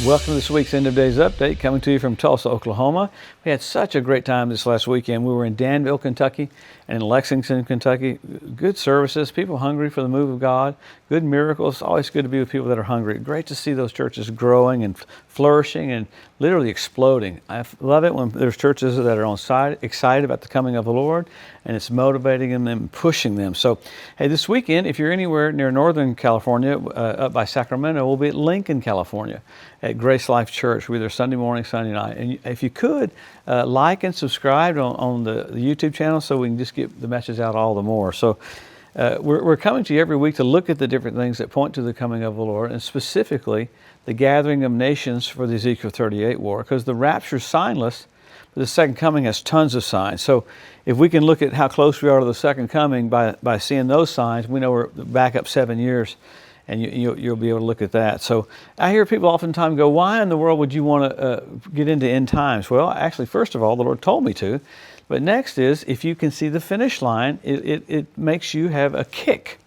Welcome to this week's End of Days Update, coming to you from Tulsa, Oklahoma. We had such a great time this last weekend. We were in Danville, Kentucky, and in Lexington, Kentucky. Good services, people hungry for the move of God, good miracles. Always good to be with people that are hungry. Great to see those churches growing and flourishing and literally exploding. I love it when there's churches that are on side, excited about the coming of the Lord, and it's motivating them and pushing them. So, hey, this weekend, if you're anywhere near Northern California, up by Sacramento, we'll be at Lincoln, California, at Grace Life Church. We'll be there Sunday morning, Sunday night. And if you could, like and subscribe on the YouTube channel so we can just get the message out all the more. So we're coming to you every week to look at the different things that point to the coming of the Lord, and specifically the gathering of nations for the Ezekiel 38 war, because the rapture is signless, but the second coming has tons of signs. So if we can look at how close we are to the second coming by seeing those signs, we know we're back up 7 years, and you'll be able to look at that. So I hear people oftentimes go, why in the world would you want to get into end times? Well, actually, first of all, the Lord told me to. But next is, if you can see the finish line, it makes you have a kick.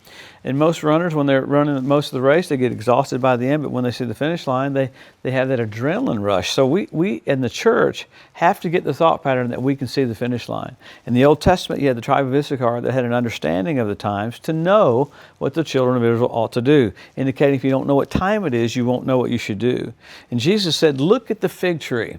And most runners, when they're running most of the race, they get exhausted by the end, but when they see the finish line, they have that adrenaline rush. So we in the church have to get the thought pattern that we can see the finish line. In the Old Testament, you had the tribe of Issachar that had an understanding of the times to know what the children of Israel ought to do, indicating if you don't know what time it is, you won't know what you should do. And Jesus said, look at the fig tree.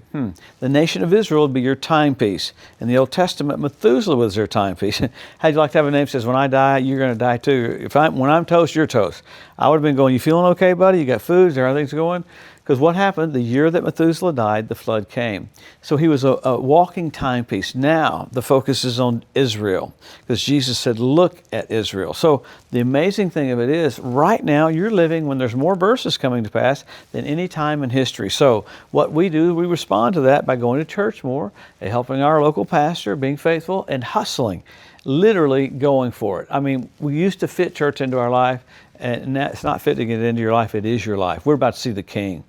The nation of Israel would be your timepiece. In the Old Testament, Methuselah was their timepiece. How'd you like to have a name that says, when I die, you're going to die too. When I'm toast, you're toast. I would have been going, you feeling okay, buddy? You got food? Is there everything's going? Because what happened, the year that Methuselah died, the flood came. So he was a walking timepiece. Now the focus is on Israel, because Jesus said, look at Israel. So the amazing thing of it is, right now you're living when there's more verses coming to pass than any time in history. So what we do, we respond to that by going to church more, and helping our local pastor, being faithful, and hustling. Literally going for it. I mean, we used to fit church into our life, and it's not fitting it into your life, it is your life. We're about to see the King.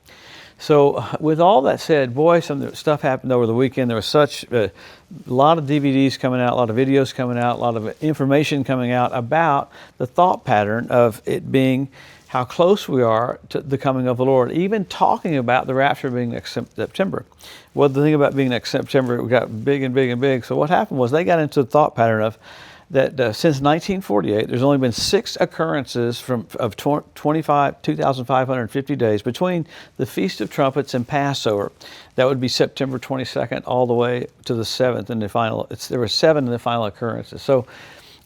So with all that said, boy, some stuff happened over the weekend. There was such a lot of DVDs coming out, a lot of videos coming out, a lot of information coming out about the thought pattern of it being how close we are to the coming of the Lord, even talking about the rapture being next September. Well, the thing about being next September, it got big and big and big. So what happened was they got into the thought pattern of that since 1948, there's only been 6 occurrences of 2,550 days between the Feast of Trumpets and Passover. That would be September 22nd all the way to the 7th in the final. There were 7 in the final occurrences. So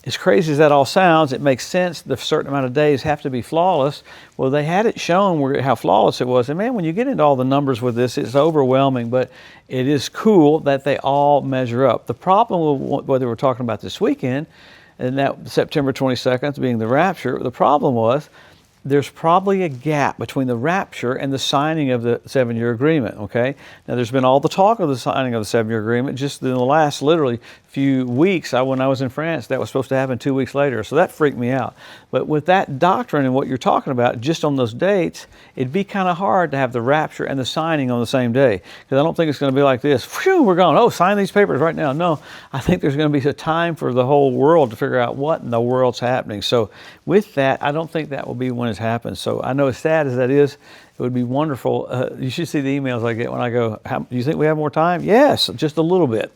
as crazy as that all sounds, it makes sense. The certain amount of days have to be flawless. Well, they had it shown how flawless it was. And man, when you get into all the numbers with this, it's overwhelming, but it is cool that they all measure up. The problem with what they were talking about this weekend, and that September 22nd being the rapture, the problem was there's probably a gap between the rapture and the signing of the 7-year agreement, okay? Now, there's been all the talk of the signing of the 7-year agreement just in the last, literally, few weeks. When I was in France, that was supposed to happen 2 weeks later, so that freaked me out. But with that doctrine and what you're talking about, just on those dates, it'd be kind of hard to have the rapture and the signing on the same day, because I don't think it's going to be like this. Phew, we're going, oh, sign these papers right now. No, I think there's going to be a time for the whole world to figure out what in the world's happening. So with that, I don't think that will be when it happens. So I know as sad as that is, it would be wonderful. You should see the emails I get when I go, do you think we have more time? Yes, just a little bit.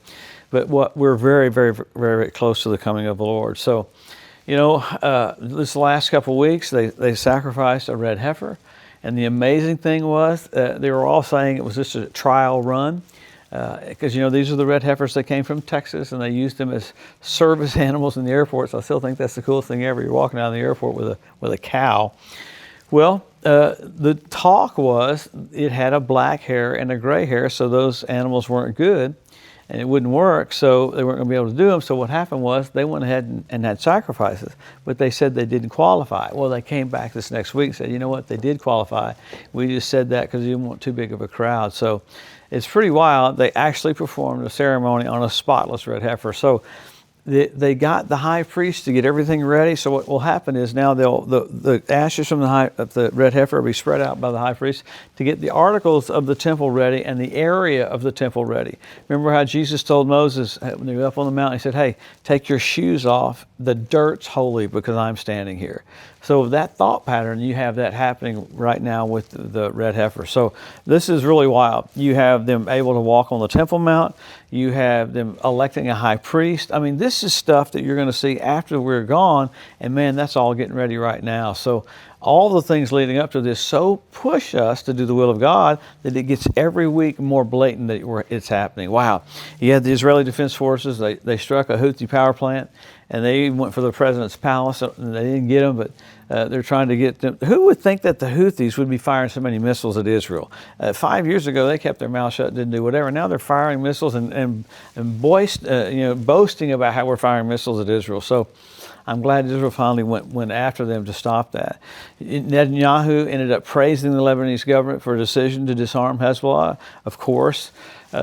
But we're very, very, very, very close to the coming of the Lord. So, this last couple of weeks, they sacrificed a red heifer. And the amazing thing was, they were all saying it was just a trial run. Because, these are the red heifers that came from Texas, and they used them as service animals in the airport. So I still think that's the coolest thing ever. You're walking out of the airport with a cow. Well, the talk was it had a black hair and a gray hair, so those animals weren't good, and it wouldn't work, so they weren't going to be able to do them. So what happened was they went ahead and had sacrifices, but they said they didn't qualify. Well, they came back this next week and said, you know what, they did qualify. We just said that because we didn't want too big of a crowd. So it's pretty wild. They actually performed a ceremony on a spotless red heifer. So they got the high priest to get everything ready. So what will happen is now the ashes from the red heifer will be spread out by the high priest to get the articles of the temple ready and the area of the temple ready. Remember how Jesus told Moses when they were up on the mountain, he said, hey, take your shoes off. The dirt's holy because I'm standing here. So that thought pattern, you have that happening right now with the red heifer. So this is really wild. You have them able to walk on the Temple Mount. You have them electing a high priest. I mean, this is stuff that you're going to see after we're gone. And man, that's all getting ready right now. So all the things leading up to this so push us to do the will of God that it gets every week more blatant that it's happening. Wow. You had the Israeli Defense Forces. They struck a Houthi power plant. And they went for the president's palace. And they didn't get them, but they're trying to get them. Who would think that the Houthis would be firing so many missiles at Israel? 5 years ago, they kept their mouth shut, didn't do whatever. Now they're firing missiles and boasting about how we're firing missiles at Israel. So I'm glad Israel finally went after them to stop that. Netanyahu ended up praising the Lebanese government for a decision to disarm Hezbollah, of course.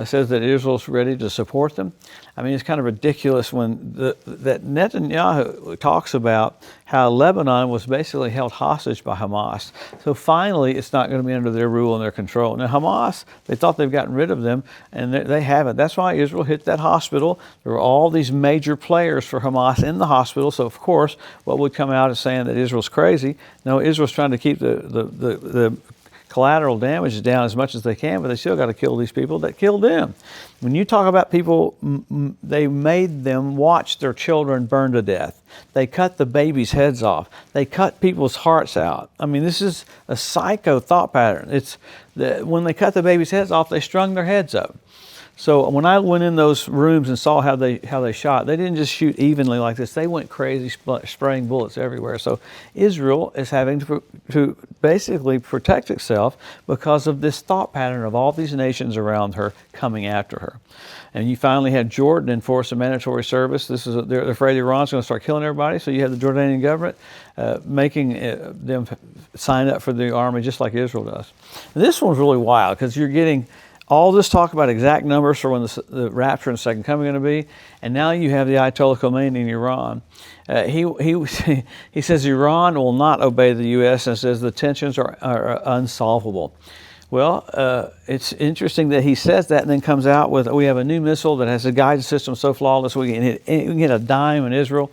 Says that Israel's ready to support them. I mean, it's kind of ridiculous when that Netanyahu talks about how Lebanon was basically held hostage by Hamas. So finally, it's not going to be under their rule and their control. Now, Hamas, they thought they've gotten rid of them, and they haven't. That's why Israel hit that hospital. There were all these major players for Hamas in the hospital. So, of course, what would come out is saying that Israel's crazy. No, Israel's trying to keep the collateral damage down as much as they can, but they still got to kill these people that killed them. When you talk about people, they made them watch their children burn to death. They cut the babies' heads off. They cut people's hearts out. I mean, this is a psycho thought pattern. When they cut the babies' heads off, they strung their heads up. So when I went in those rooms and saw how they shot, they didn't just shoot evenly like this. They went crazy, spraying bullets everywhere. So Israel is having to basically protect itself because of this thought pattern of all these nations around her coming after her. And you finally had Jordan enforce a mandatory service. They're afraid Iran's going to start killing everybody. So you have the Jordanian government making them sign up for the army just like Israel does. And this one's really wild because you're getting all this talk about exact numbers for when the rapture and the second coming are going to be, and now you have the Ayatollah Khomeini in Iran. He says Iran will not obey the U.S. and says the tensions are unsolvable. Well, it's interesting that he says that and then comes out with, we have a new missile that has a guidance system so flawless we can hit a dime in Israel.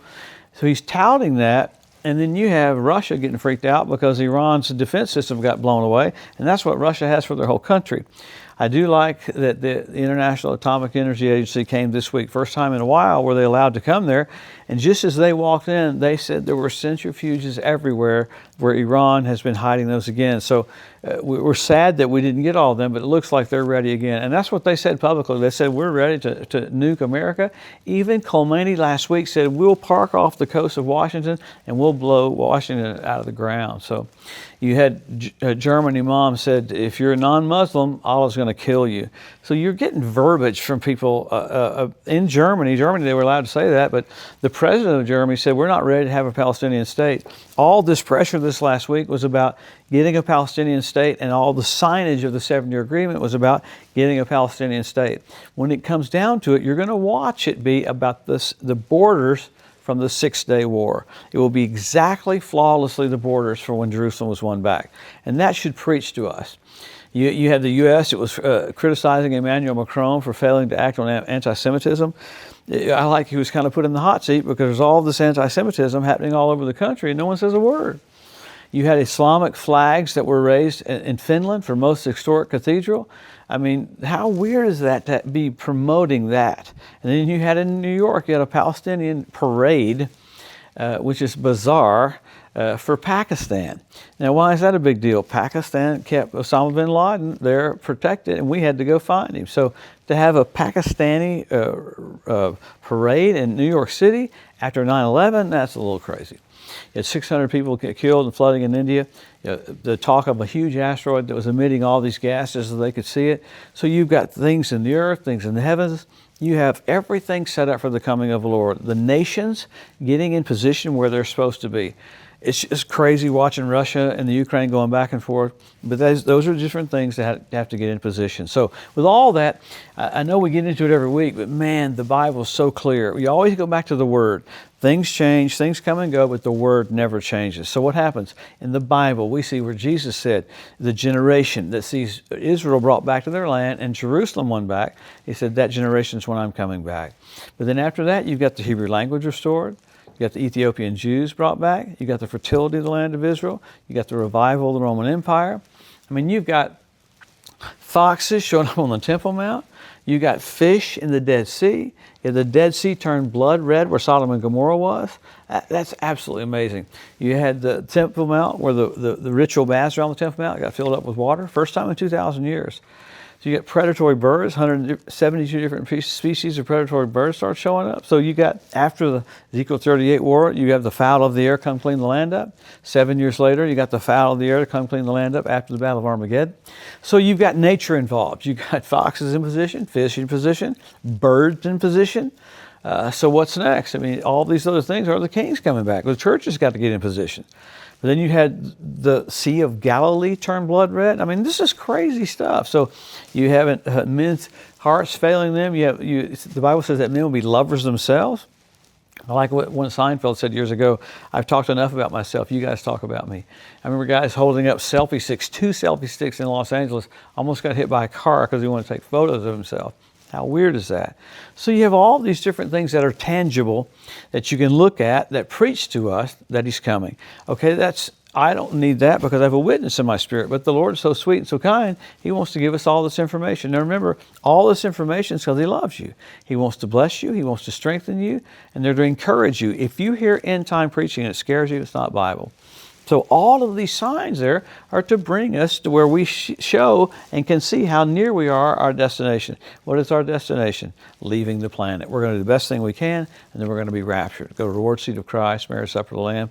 So he's touting that. And then you have Russia getting freaked out because Iran's defense system got blown away, and that's what Russia has for their whole country. I do like that the International Atomic Energy Agency came this week, first time in a while were they allowed to come there, and just as they walked in, they said there were centrifuges everywhere where Iran has been hiding those again. So we're sad that we didn't get all of them, but it looks like they're ready again. And that's what they said publicly. They said, we're ready to nuke America. Even Khomeini last week said, we'll park off the coast of Washington and we'll blow Washington out of the ground. So you had a German imam said, if you're a non-Muslim, Allah's going to kill you. So you're getting verbiage from people in Germany. Germany, they were allowed to say that, but the president of Germany said, we're not ready to have a Palestinian state. All this pressure this last week was about getting a Palestinian state, and all the signage of the 7-year agreement was about getting a Palestinian state. When it comes down to it, you're going to watch it be about the borders from the Six-Day War. It will be exactly flawlessly the borders for when Jerusalem was won back. And that should preach to us. You had the U.S., it was criticizing Emmanuel Macron for failing to act on anti-Semitism. I like he was kind of put in the hot seat because there's all this anti-Semitism happening all over the country and no one says a word. You had Islamic flags that were raised in Finland for most historic cathedral. I mean, how weird is that to be promoting that? And then you had in New York, you had a Palestinian parade, which is bizarre, for Pakistan. Now, why is that a big deal? Pakistan kept Osama bin Laden there protected, and we had to go find him. So to have a Pakistani parade in New York City after 9/11, that's a little crazy. You had 600 people get killed in flooding in India. The talk of a huge asteroid that was emitting all these gases so they could see it. So you've got things in the earth, things in the heavens. You have everything set up for the coming of the Lord. The nations getting in position where they're supposed to be. It's just crazy watching Russia and the Ukraine going back and forth. But those are different things that have to get in position. So with all that, I know we get into it every week, but man, the Bible is so clear. We always go back to the Word. Things change, things come and go, but the Word never changes. So what happens? In the Bible, we see where Jesus said, the generation that sees Israel brought back to their land and Jerusalem won back, he said, that generation is when I'm coming back. But then after that, you've got the Hebrew language restored. You got the Ethiopian Jews brought back. You got the fertility of the land of Israel. You got the revival of the Roman Empire. I mean, you've got foxes showing up on the Temple Mount. You got fish in the Dead Sea. The Dead Sea turned blood red where Sodom and Gomorrah was. That's absolutely amazing. You had the Temple Mount where the ritual baths around the Temple Mount got filled up with water. First time in 2,000 years. So you get predatory birds, 172 different species of predatory birds start showing up. So you got, after the Ezekiel 38 war, you have the fowl of the air come clean the land up. 7 years later, you got the fowl of the air to come clean the land up after the Battle of Armageddon. So you've got nature involved. You've got foxes in position, fish in position, birds in position. So what's next? I mean, all these other things are the kings coming back. The church has got to get in position. But then you had the Sea of Galilee turn blood red. I mean, this is crazy stuff. So you have men's hearts failing them. The Bible says that men will be lovers themselves. I like what one Seinfeld said years ago, I've talked enough about myself, you guys talk about me. I remember guys holding up selfie sticks, 2 selfie sticks in Los Angeles, almost got hit by a car because he wanted to take photos of himself. How weird is that? So you have all these different things that are tangible that you can look at that preach to us that he's coming. Okay, I don't need that because I have a witness in my spirit, but the Lord is so sweet and so kind, he wants to give us all this information. Now remember, all this information is because he loves you. He wants to bless you, he wants to strengthen you, and they're to encourage you. If you hear end time preaching and it scares you, it's not Bible. So all of these signs there are to bring us to where we show and can see how near we are our destination. What is our destination? Leaving the planet. We're going to do the best thing we can, and then we're going to be raptured. Go to the Lord's seat of Christ, marriage supper of the Lamb,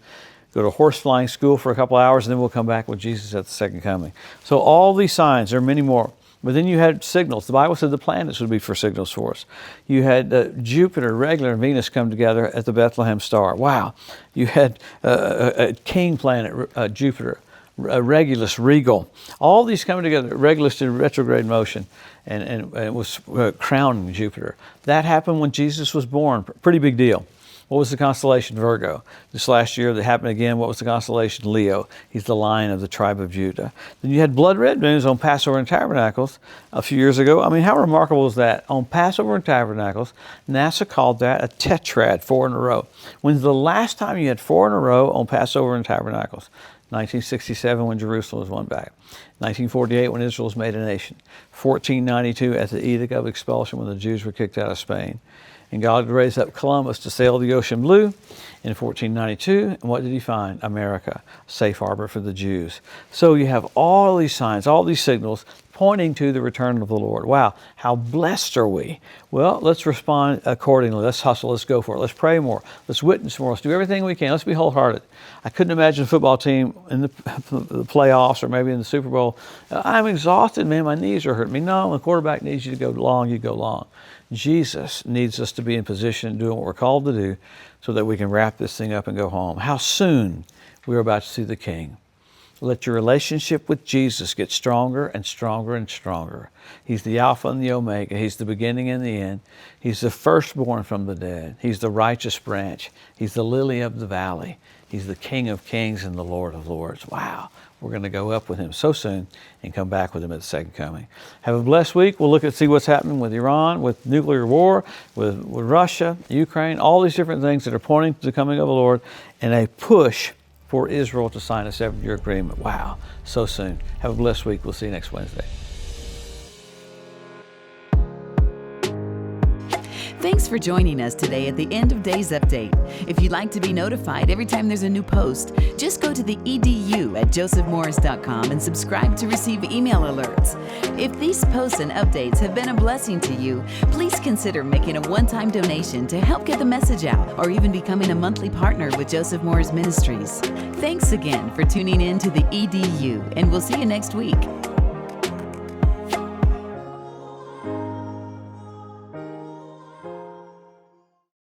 go to horse flying school for a couple hours, and then we'll come back with Jesus at the second coming. So all these signs, there are many more. But then you had signals. The Bible said the planets would be for signals for us. You had Jupiter, Regular, and Venus come together at the Bethlehem star. Wow. You had a king planet, Jupiter, Regulus, Regal. All these coming together. Regulus did retrograde motion and it was crowning Jupiter. That happened when Jesus was born. Pretty big deal. What was the constellation? Virgo. This last year that happened again, what was the constellation? Leo. He's the lion of the tribe of Judah. Then you had blood red moons on Passover and Tabernacles a few years ago. I mean, how remarkable is that? On Passover and Tabernacles, NASA called that a tetrad, 4 in a row. When's the last time you had 4 in a row on Passover and Tabernacles? 1967 when Jerusalem was won back. 1948 when Israel was made a nation. 1492 at the Edict of Expulsion when the Jews were kicked out of Spain. And God raised up Columbus to sail the ocean blue in 1492. And what did he find? America, safe harbor for the Jews. So you have all these signs, all these signals pointing to the return of the Lord. Wow, how blessed are we? Well, let's respond accordingly. Let's hustle. Let's go for it. Let's pray more. Let's witness more. Let's do everything we can. Let's be wholehearted. I couldn't imagine a football team in the playoffs or maybe in the Super Bowl. I'm exhausted, man. My knees are hurting me. No, when the quarterback needs you to go long, you go long. Jesus needs us to be in position doing what we're called to do so that we can wrap this thing up and go home. How soon we're about to see the King. Let your relationship with Jesus get stronger and stronger and stronger. He's the Alpha and the Omega. He's the beginning and the end. He's the firstborn from the dead. He's the righteous branch. He's the lily of the valley. He's the King of kings and the Lord of lords. Wow. We're going to go up with him so soon and come back with him at the second coming. Have a blessed week. We'll look at see what's happening with Iran, with nuclear war, with Russia, Ukraine, all these different things that are pointing to the coming of the Lord and a push for Israel to sign a 7-year agreement. Wow, so soon. Have a blessed week. We'll see you next Wednesday. Thanks for joining us today at the End of Days Update. If you'd like to be notified every time there's a new post, just go to the edu at josephmorris.com and subscribe to receive email alerts. If these posts and updates have been a blessing to you, please consider making a one-time donation to help get the message out or even becoming a monthly partner with Joseph Morris Ministries. Thanks again for tuning in to the EDU, and we'll see you next week.